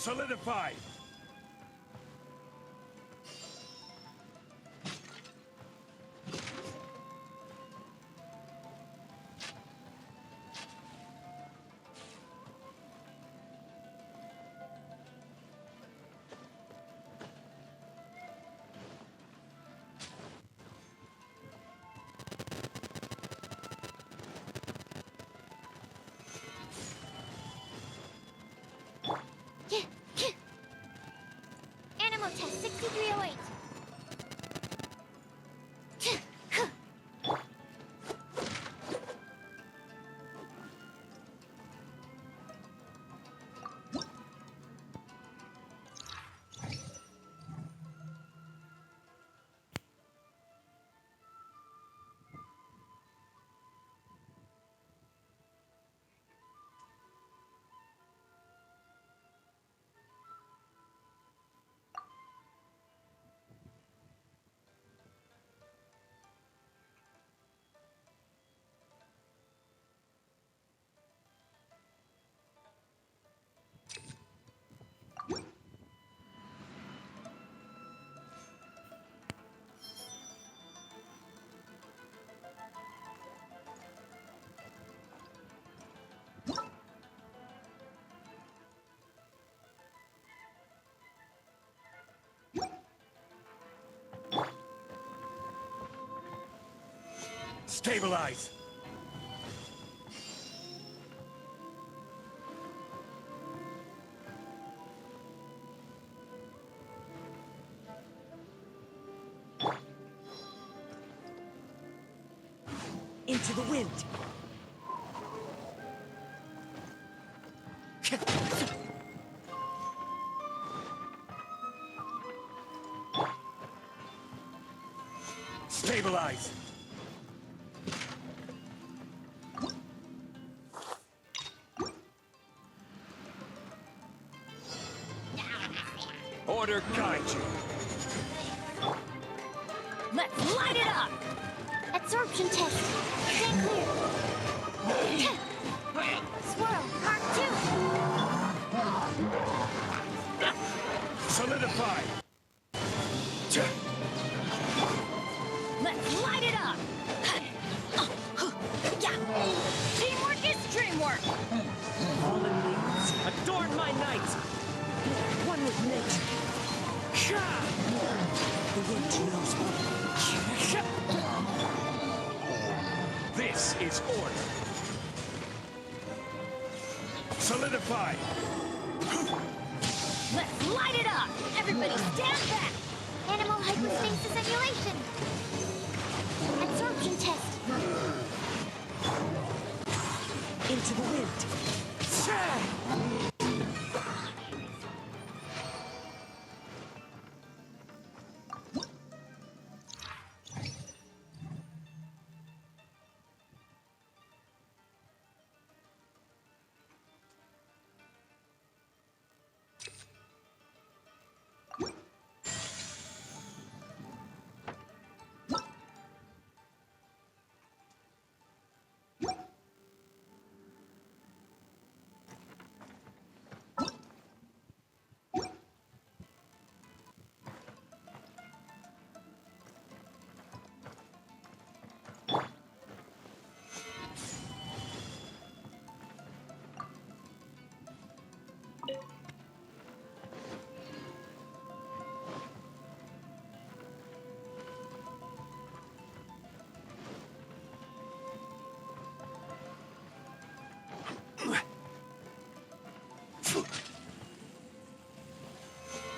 Solidify! Animal test 6308. Stabilize! Into the wind! Stabilize! Order guide you. Let's light it up! Absorption test. Stand clear. Swirl, Mark 2. Solidify! Let's light it up! Teamwork is dreamwork! Fallen leaves, adorn my night! One with nature. The wind knows me. This is order. Solidify! Let's light it up! Everybody stand back! Animal hypostasis emulation! Absorption test! Into the wind.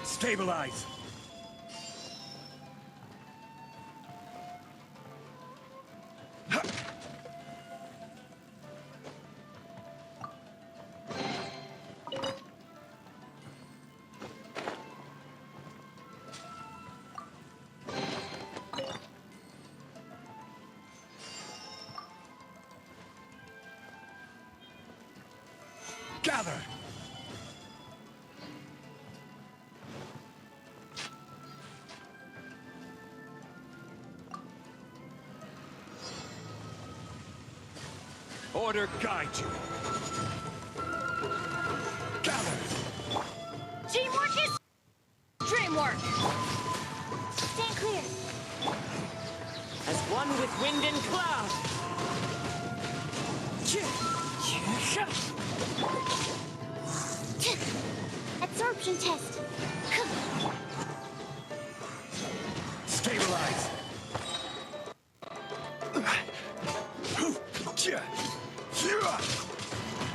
Stabilize! Gather! Order guide you. Gather! framework! Stand clear! As one with wind and cloud. Absorption test! Stabilize.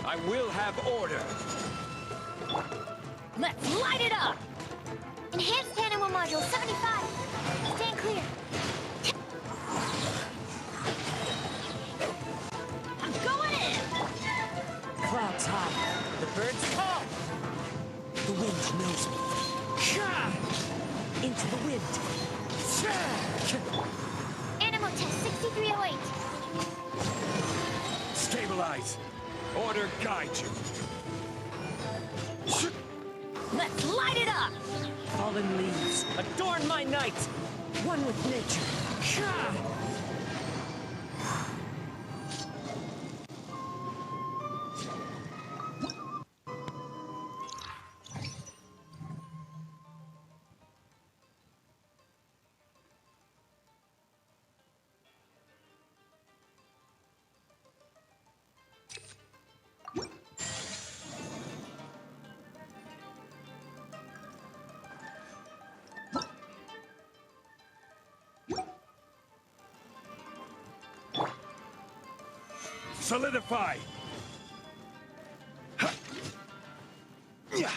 I will have order. Let's light it up! Enhanced animal module 75. Stand clear. I'm going in! Clouds high. The birds call. The wind knows me. Into the wind. Animal test 6308. Stabilize. Order guide you. Let's light it up! Fallen leaves, adorn my night. One with nature. Solidify. Yeah.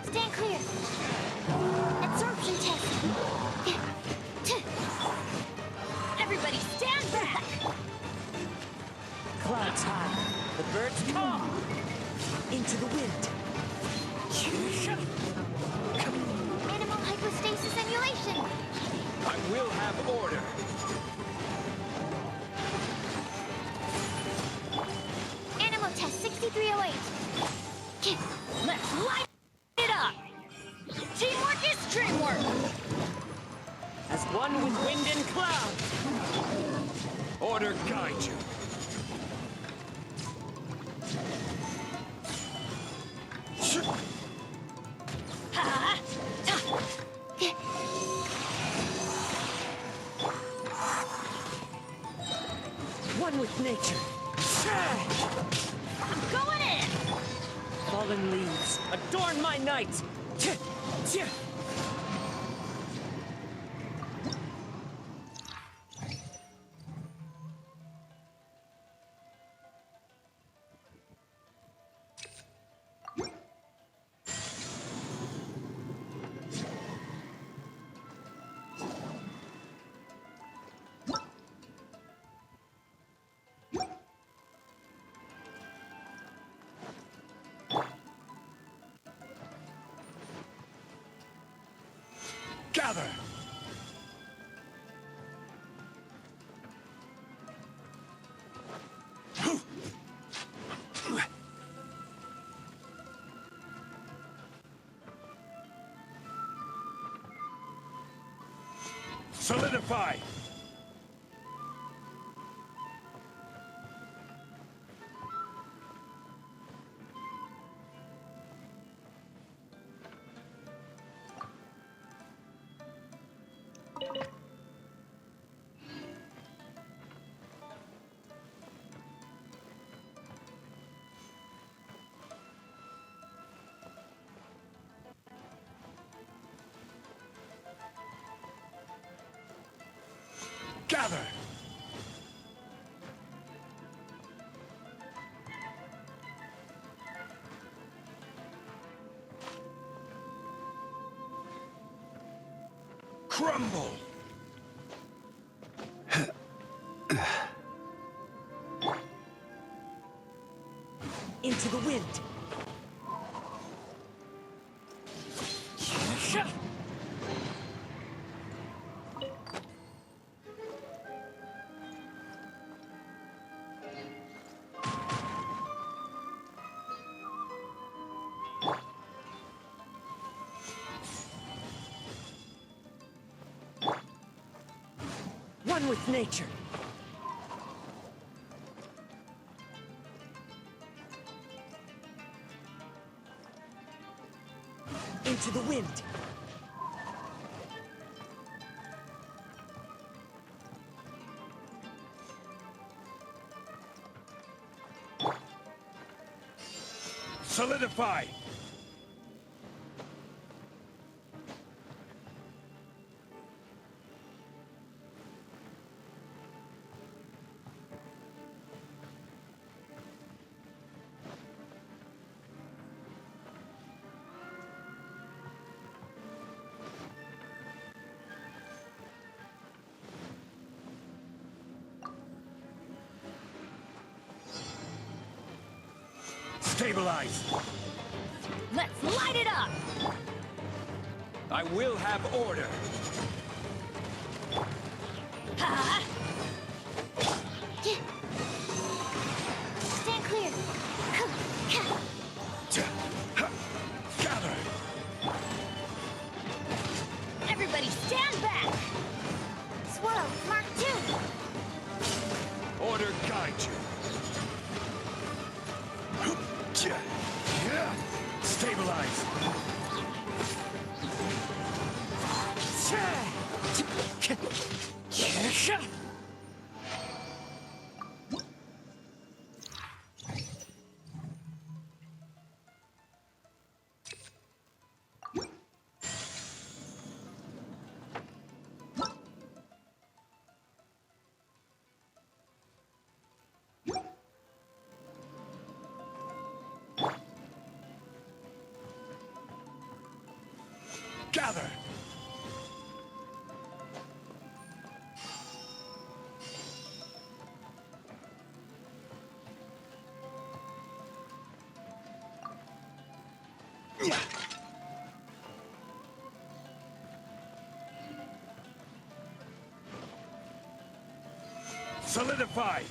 Stand clear. Absorption test. Everybody stand back! Clouds high. The birds call. Into the wind. Animal hypostasis emulation. I will have order. Animal test 6308. Let's light it up! Teamwork is dreamwork! As one with wind and cloud. Order guide you. One with nature. I'm going in! Fallen leaves, adorn my night. Gather. Solidify. Gather! Crumble! Into the wind. One with nature. Into the wind. Solidify! Stabilize! Let's light it up! I will have order! Ha! Stand clear! Gather! Everybody stand back! Swirl, Mark 2! Order guide you! Stabilize! Gather! Solidify!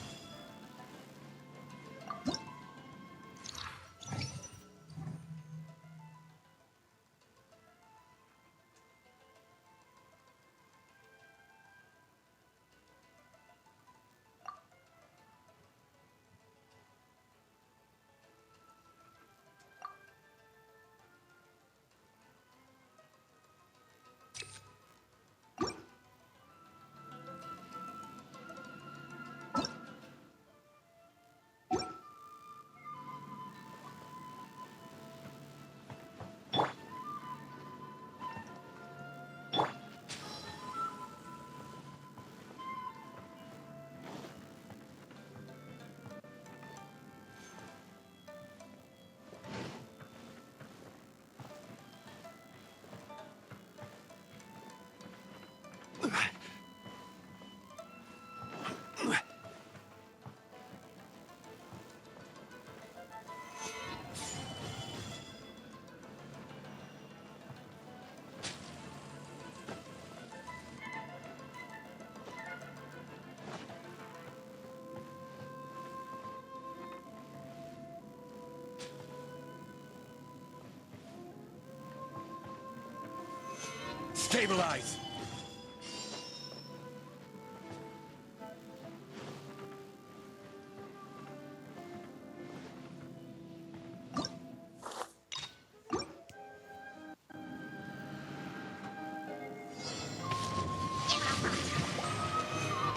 Stabilize!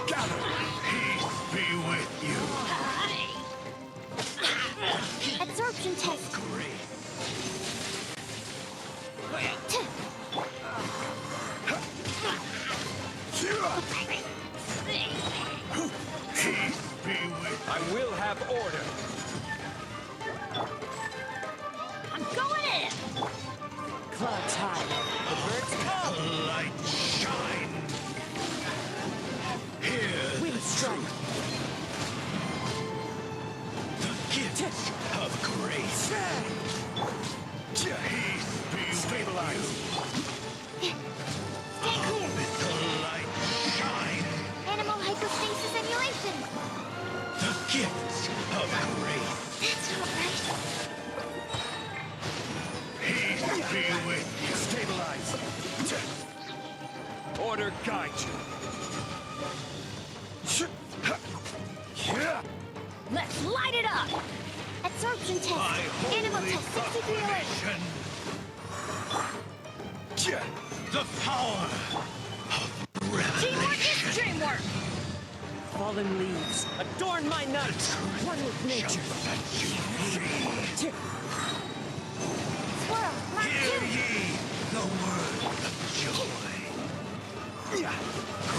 Gather! Peace be with you! Absorption test! Great! Peace be with I will have order! I'm going in! Clouds high. The birds come. Light shine! Hear Wind the strike. truth. The gift of grace. Peace be stabilized. Stay clear. Let the light shine. Animal hypostasis emulation. The gifts of grace. That's not right. Peace be with you. Stabilize. Order guide you. Let's light it up! Absorption test. My Animal holy test 6308. proclamation. The power of Teamwork is revelation. dreamwork! Fallen leaves, adorn my night! One with nature! That you free. Swirl. Mark Hear 2. ye the word of joy.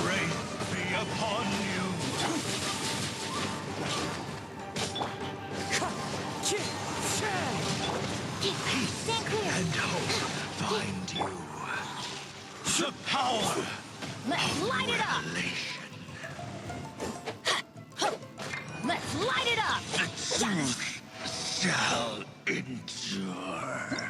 Grace be upon you. Stand clear. And hope find you. The power Let's light it up! revelation. Let's light it up! The truth shall endure.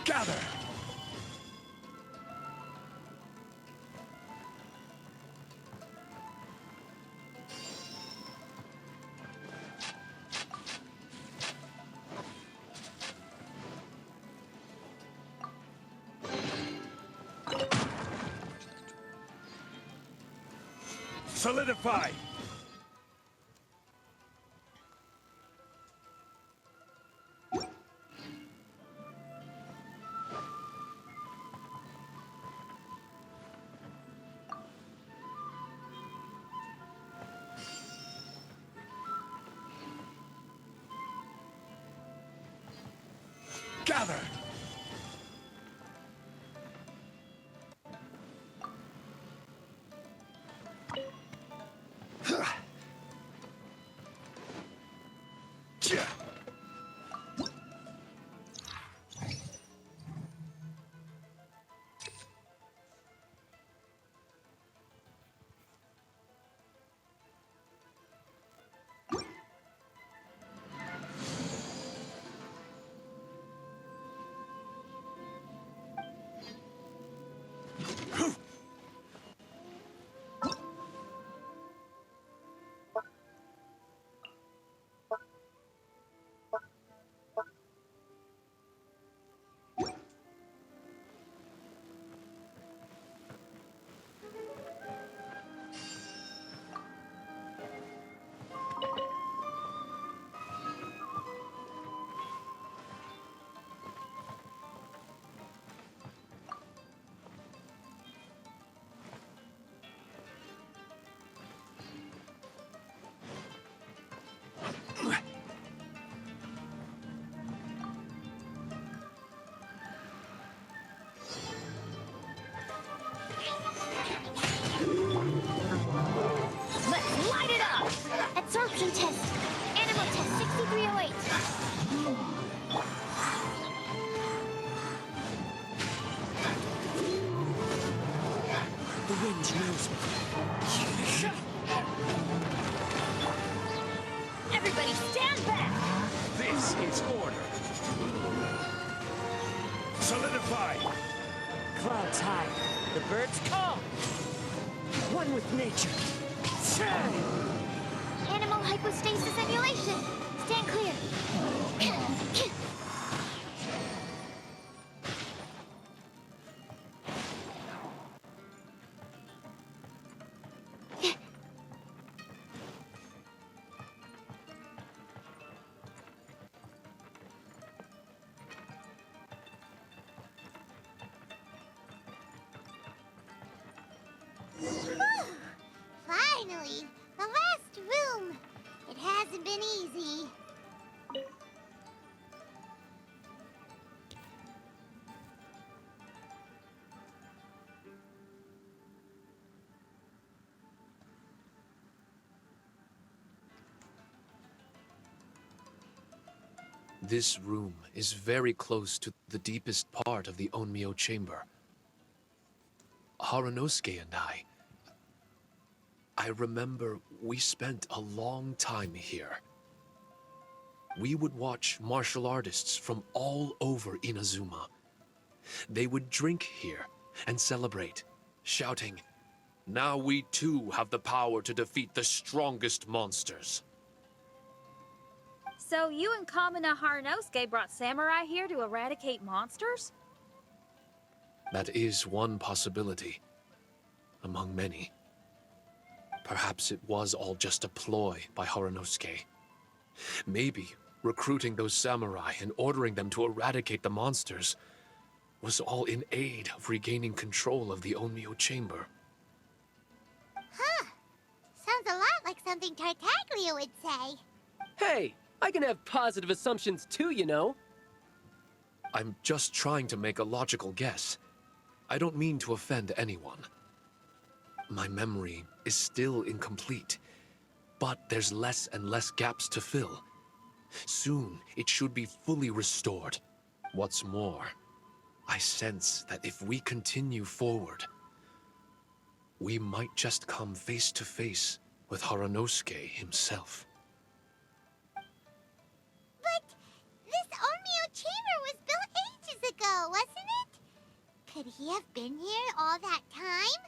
Gather! Solidify! Gather! Let's light it up! Absorption test. Animal test 6308. The wind knows me. Everybody stand back! This is order. Solidify! Clouds high, the birds call. One with nature. Animal hypostasis emulation. Stand clear. Finally, the last room. This room is very close to the deepest part of the Onmyo chamber. Haranosuke and I remember we spent a long time here. We would watch martial artists from all over Inazuma. They would drink here and celebrate, shouting, "Now we too have the power to defeat the strongest monsters." So you and Kamina Haranosuke brought samurai here to eradicate monsters? That is one possibility, among many. Perhaps it was all just a ploy by Haranosuke. Maybe recruiting those samurai and ordering them to eradicate the monsters was all in aid of regaining control of the Onmyo chamber. Huh. Sounds a lot like something Tartaglia would say. Hey, I can have positive assumptions too, you know. I'm just trying to make a logical guess. I don't mean to offend anyone. My memory is still incomplete, but there's less and less gaps to fill. Soon, it should be fully restored. What's more, I sense that if we continue forward, we might just come face to face with Haranosuke himself. But this Onmyo chamber was built ages ago, wasn't it? Could he have been here all that time?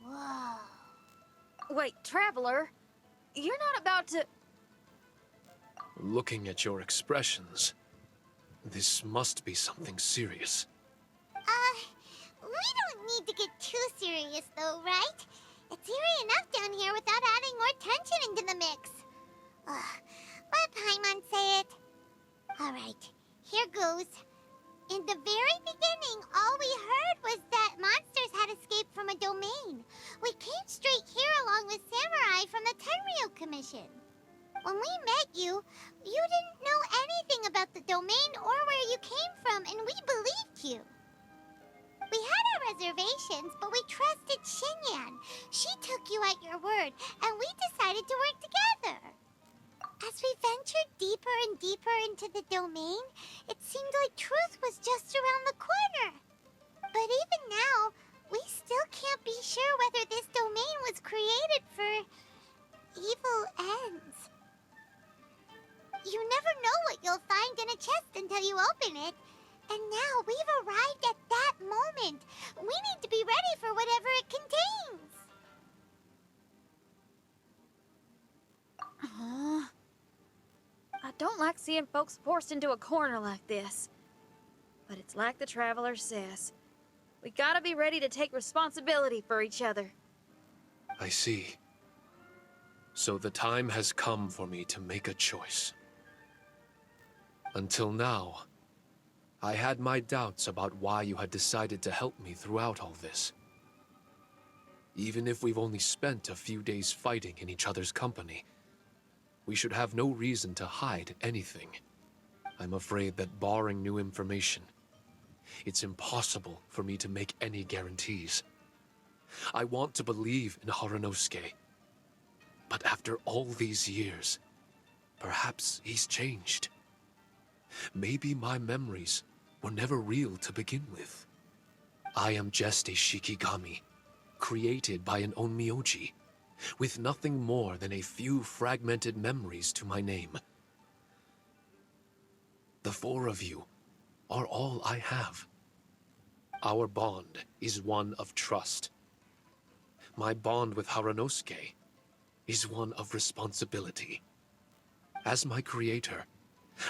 Whoa. Wait, Traveler, you're not about to... Looking at your expressions, this must be something serious. We don't need to get too serious though, right? It's eerie enough down here without adding more tension into the mix. Let Paimon say it. Alright, here goes. In the very beginning, all we heard was that monsters had escaped from a domain. We came straight here along with samurai from the Tenryo Commission. When we met you, you didn't know anything about the domain or where you came from, and we believed you. We had our reservations, but we trusted Xinyan. She took you at your word, and we decided to work together. As we ventured deeper and deeper into the domain, it seemed like truth was just around the corner. But even now, we still can't be sure whether this domain was created for evil ends. You never know what you'll find in a chest until you open it. And now we've arrived at that moment. We need to be ready for whatever it contains. I don't like seeing folks forced into a corner like this. But it's like the Traveler says. We gotta be ready to take responsibility for each other. I see. So the time has come for me to make a choice. Until now, I had my doubts about why you had decided to help me throughout all this. Even if we've only spent a few days fighting in each other's company, we should have no reason to hide anything. I'm afraid that barring new information, it's impossible for me to make any guarantees. I want to believe in Haranosuke, but after all these years, perhaps he's changed. Maybe my memories were never real to begin with. I am just a Shikigami, created by an Onmyoji, with nothing more than a few fragmented memories to my name. The four of you are all I have. Our bond is one of trust. My bond with Haranosuke is one of responsibility. As my creator,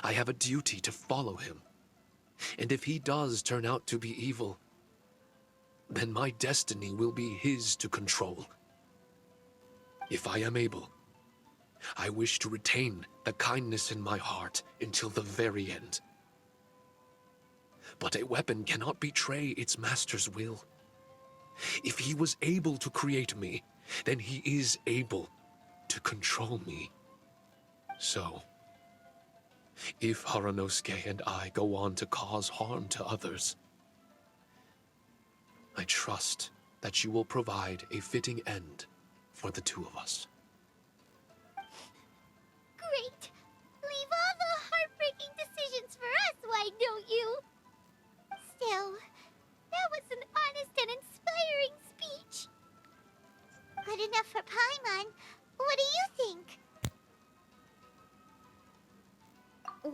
I have a duty to follow him. And if he does turn out to be evil, then my destiny will be his to control. If I am able, I wish to retain the kindness in my heart until the very end. But a weapon cannot betray its master's will. If he was able to create me, then he is able to control me. So, if Haranosuke and I go on to cause harm to others, I trust that you will provide a fitting end for the two of us. Great. Leave all the heartbreaking decisions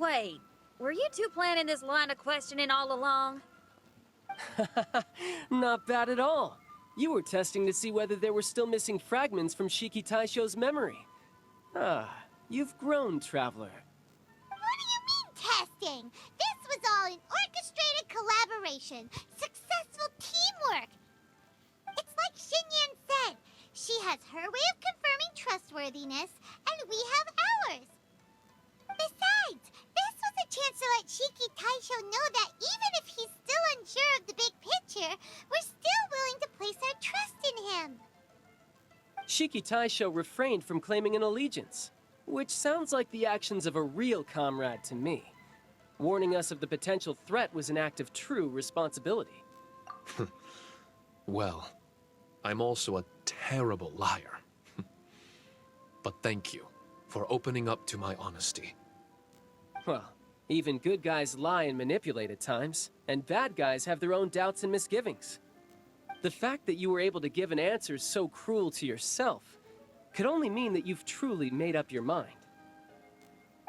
Wait, were you two planning this line of questioning all along? Not bad at all. You were testing to see whether there were still missing fragments from Shiki Taisho's memory. Ah, you've grown, Traveler. What do you mean, testing? This was all an orchestrated collaboration. Successful teamwork. It's like Xinyan said. She has her way of confirming trustworthiness, and we have ours. Besides, this was a chance to let Shiki Taisho know that even if he's still unsure of the big picture, we're still willing to place our trust in him. Shiki Taisho refrained from claiming an allegiance, which sounds like the actions of a real comrade to me. Warning us of the potential threat was an act of true responsibility. Well, I'm also a terrible liar. But thank you for opening up to my honesty. Well, even good guys lie and manipulate at times, and bad guys have their own doubts and misgivings. The fact that you were able to give an answer so cruel to yourself could only mean that you've truly made up your mind.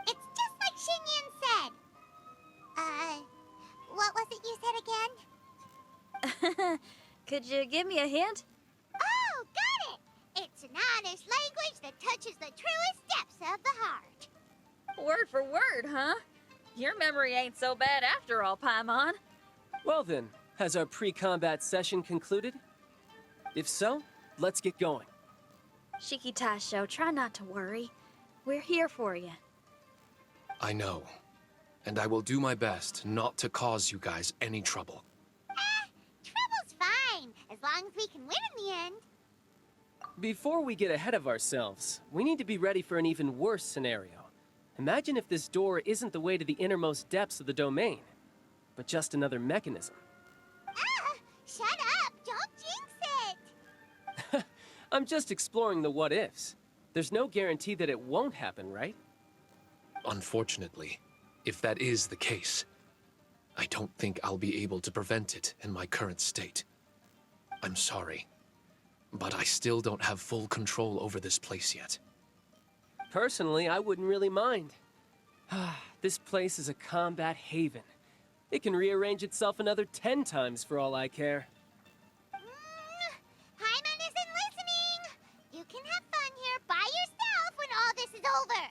It's just like Xinyan said. What was it you said again? Could you give me a hint? Oh, got it! It's an honest language that touches the truest depths of the heart. Word for word, huh? Your memory ain't so bad after all, Paimon. Well then, has our pre-combat session concluded? If so, let's get going. Shiki Taisho, try not to worry. We're here for you. I know. And I will do my best not to cause you guys any trouble. Trouble's fine, as long as we can win in the end. Before we get ahead of ourselves, we need to be ready for an even worse scenario. Imagine if this door isn't the way to the innermost depths of the domain, but just another mechanism. Shut up! Don't jinx it! I'm just exploring the what-ifs. There's no guarantee that it won't happen, right? Unfortunately, if that is the case, I don't think I'll be able to prevent it in my current state. I'm sorry, but I still don't have full control over this place yet. Personally, I wouldn't really mind. This place is a combat haven. It can rearrange itself another 10 times for all I care. Paimon isn't listening! You can have fun here by yourself when all this is over!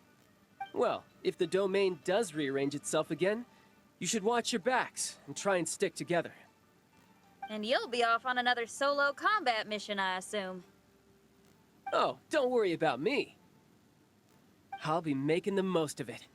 Well, if the domain does rearrange itself again, you should watch your backs and try and stick together. And you'll be off on another solo combat mission, I assume. Oh, don't worry about me. I'll be making the most of it.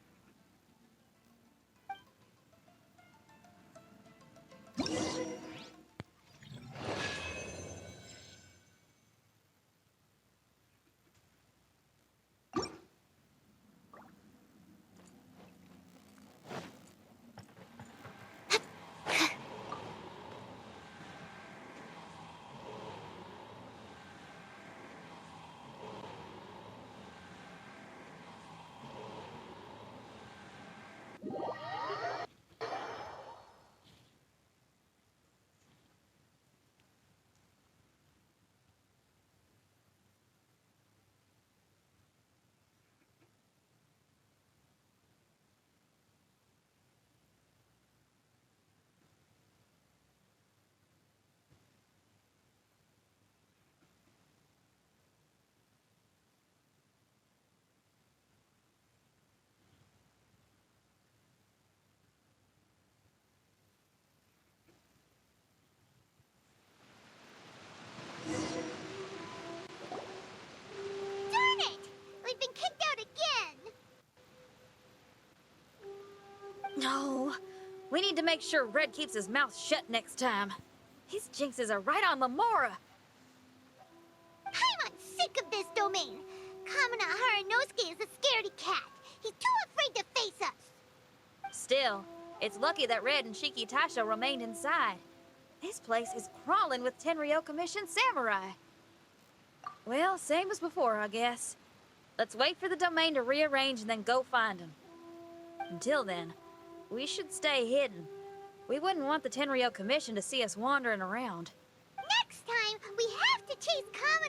Darn it! We've been kicked out again! No, we need to make sure Red keeps his mouth shut next time. His jinxes are right on Lamora. Paimon's sick of this domain. Kamina Haranosuke is a scaredy cat. He's too afraid to face us. Still, it's lucky that Red and Shiki Taisho remained inside. This place is crawling with Tenryo Commission samurai. Well, same as before, I guess. Let's wait for the domain to rearrange and then go find them. Until then, we should stay hidden. We wouldn't want the Tenryo Commission to see us wandering around. Next time, we have to chase Kamina